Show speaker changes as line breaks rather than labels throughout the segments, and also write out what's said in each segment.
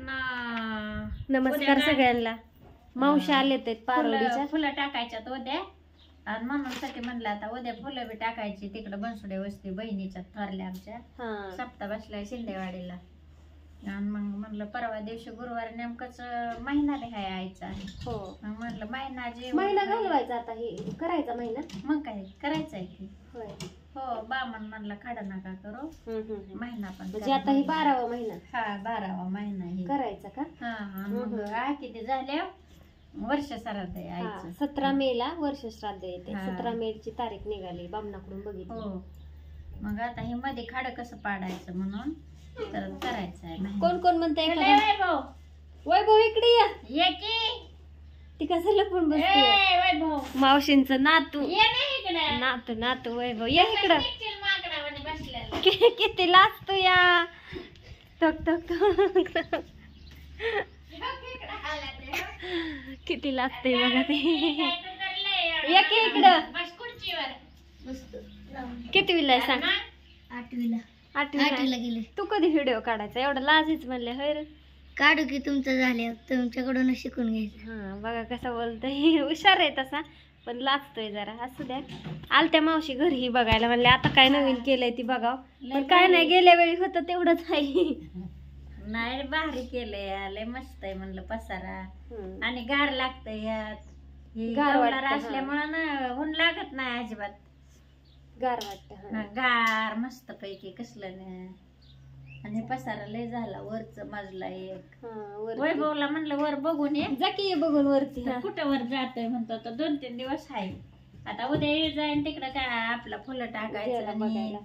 नमस्कार सगळ्यांना. मावशी आले ते पारोलीच्या
फुलं टाकायच्यात उद्या आणि म्हणून साठी म्हणलं आता उद्या फुलं बी टाकायची तिकडे बनसुडे वस्ती बहिणीच्या थोरल्या आमच्या सप्ताह बसलाय शिंदेवाडीला. आणि मग म्हणलं परवा दिवशी गुरुवारी नेमकंच महिना बी हाय आईचा.
हो
मग म्हणलं
महिना घालवायचा आता हे करायचा महिना.
मग काय करायचंय की.
होय
हो बामण म्हणलं खाडा नका करू महिना पण
म्हणजे आता ही 12वा महिना.
हा 12वा महिना हे
करायचा का.
हा मग किती झाल्या वर्ष श्राद्ध आहे आईचं.
17 मेला वर्ष श्राद्ध येते. 17 मेची तारीख निघाली बामणाकडून बघितली.
हो मग आता हे मध्ये खाड कसं पाडायचं म्हणून तर करायचं आहे.
कोण कोण म्हणते
वैभव
वैभव इकडे
ये की
ती कसं लपून बसते.
वैभव
मावशींचं नातू
ये नाही इकडे
नातू नातू वैभव या इकडं.
माकडावाने बसलेला
किती लाजतो या. टक टक टक किती लागतंय बघा ते. या की इकडं. कितवीला आहे सांग. 8वीला
गेले.
तू कधी व्हिडिओ काढायचा एवढा लाजच म्हणले होय रे.
काढू की तुमचं झाले तुमच्याकडून शिकून घ्यायचं.
हा बघा कसा बोलतोय. हुशार आहे तसा पण लाजतोय जरा. असू द्या. आलत्या मावशी घरी बघायला म्हणले आता काय नवीन केलंय ती बघाव. पण काय नाही गेल्या वेळी होतं तेवढंच आहे.
नाही भारी केलंय लय मस्त आहे म्हणलं पसारा आणि गार लागतंय यात. गार असल्यामुळं ना ऊन लागत नाही अजिबात.
गार वाटत
गार मस्त पैकी कसलं नाही. आणि पसारा लय झाला वरच मजला एक. वैभवला म्हणलं वर बघून ये
जा की बघून वरती.
कुठं वर जातोय म्हणतो आता 2-3 दिवस आहे. आता उद्या येईल जाईन तिकडं काय आपलं फुलं टाकायचं बघायला.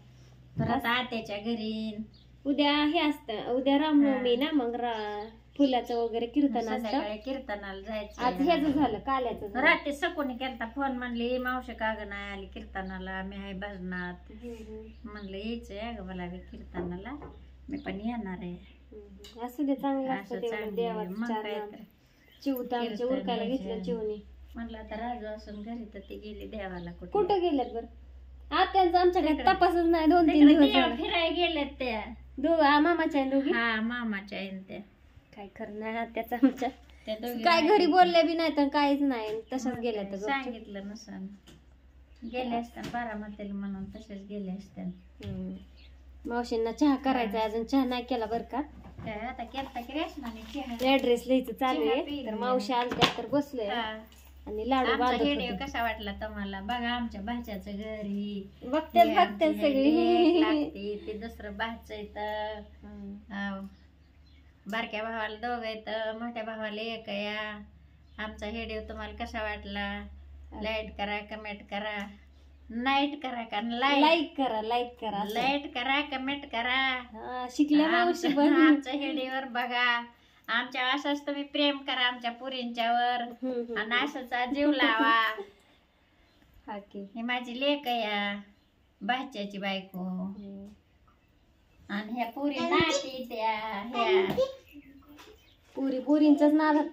परत आत्याच्या घरी
उद्या हे असतं. उद्या रामनवमी ना मग फुलाचं वगैरे कीर्तन असतं.
कीर्तनाला जायचं.
आज ह्याच झालं काल्याचं.
रात्री सकोनी केलता फोन म्हणली मावशी का ग नाही आली कीर्तनाला मी आहे भजनात. म्हणलं यायचंय अगं मला बी कीर्तनाला मी पण येणार आहे.
असं दे चांगलं असतं देवाचं. चिवता आमच्या उरकायला घेतलं चिवणी.
म्हणलं आता राजू असून घरी तर ते गेली देवाला.
कुठं गेल्यात बरं आत्यांचं आमच्याकडे तपासच नाही. 2-3 दिवस
फिरायला गेल्यात त्या
मामाच्या दोघी.
हा मामाच्या त्या
काय खरं नाही आत्याचं आमच्या. काय घरी बोलले बी नाही तर काहीच नाही तशाच गेल्या. तर
सांगितलं नसन गेले असतात बारामतीला म्हणून तसेच गेले असतात.
मावशींना चहा करायचा अजून चहा नाही केला बरं का.
आता केलता की
ऍड्रेस लिहायचं चालू आहे. तर मावशी आलत्या तर बसलोय आणि लाडू
व्हिडिओ कसा वाटला तुम्हाला बघा. आमच्या भाच्याचं घरी
बघतात सगळी.
ते दुसरं भाचं येतं. बारक्या भावाला 2 येतं मोठ्या भावाला 1 या. आमचा व्हिडिओ तुम्हाला कसा वाटला लाईक करा कमेंट करा नाईट करा का
लाईक करा
लाईट करा कमेंट करा.
शिकल्या मावशी पण
आमच्या व्हिडिओवर बघा. आमच्या असंच तुम्ही प्रेम करा आमच्या पुरींच्यावर आणि असंच जीव लावा. ही माझी लेक या भाच्याची बायको आणि ह्या पुरी नाती त्या ह्या
पुरींच्याच नादात.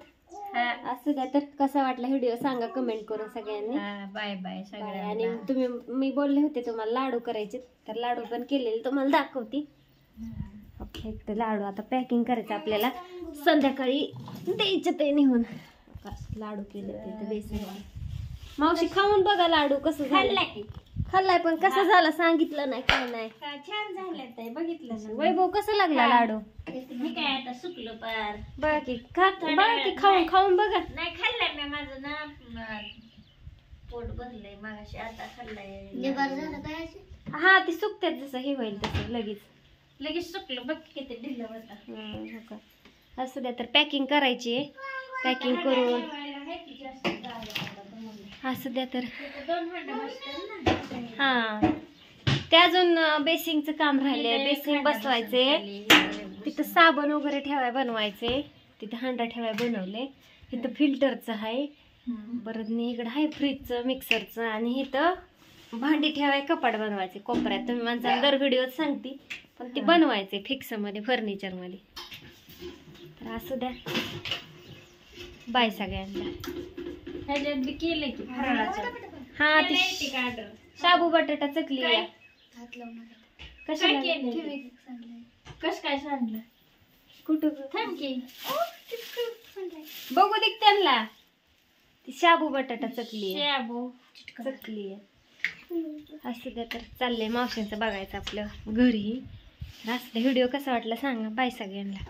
असं द्या. तर कसा वाटला व्हिडिओ सांगा कमेंट करून सगळ्यांनी.
बाय बाय सगळ्यांना.
आणि तुम्ही मी बोलले होते तुम्हाला लाडू करायचे तर लाडू पण केलेले तुम्हाला दाखवते. एक लाडू आता पॅकिंग करायचं आपल्याला संध्याकाळी द्यायचे ते निघून. लाडू केले ते बेसन. मावशी खाऊन बघा लाडू कसं झालं. खाल्लाय पण कसं झालं सांगितलं नाही काय नाही.
छान झालं ते बघितलं ना.
वैभव कसं लागला लाडू.
मी काय आता सुकलो पार.
बघा की खाऊन बघा.
नाही खाल्लाय मी माझं ना पोट भरलंय मागाशी आता खाल्लाय.
हा ती सुकतात जसं हे होईल तसं लगेच
सुकलो बघ किती ढिल्लं होतं.
असं द्या. तर पॅकिंग करायची आहे. पॅकिंग करून असं द्या. तर हा ते अजून बेसिंगचं काम राहिले. बेसिंग बसवायचे. तिथं साबण वगैरे ठेवाय बनवायचे. तिथं हांडा ठेवाय बनवले. तिथं फिल्टरचं आहे. परत इकडं आहे फ्रीजचं मिक्सरचं. आणि इथं भांडी ठेवाय कपाट बनवायचे कोपऱ्यात. तुम्ही माणसाला दर व्हिडिओत सांगते पण ते बनवायचे फिक्स मध्ये फर्निचर मध्ये. तर असं द्या. बाय सगळ्यांना.
ह्याच्यात बी केलंय की फराळाचं.
हा ती शाबू बटाटा चकली
कशाला केलं कस काय सांडलं
कुठं
थांब की.
बघू दे त्यांना ती शाबू बटाटा चकली आहे.
शाबू
चकली आहे. असू द्या तर चाललंय मावशींचं बघायचं आपलं घरी. असं व्हिडिओ कसा वाटला सांगा. बाय सगळ्यांना.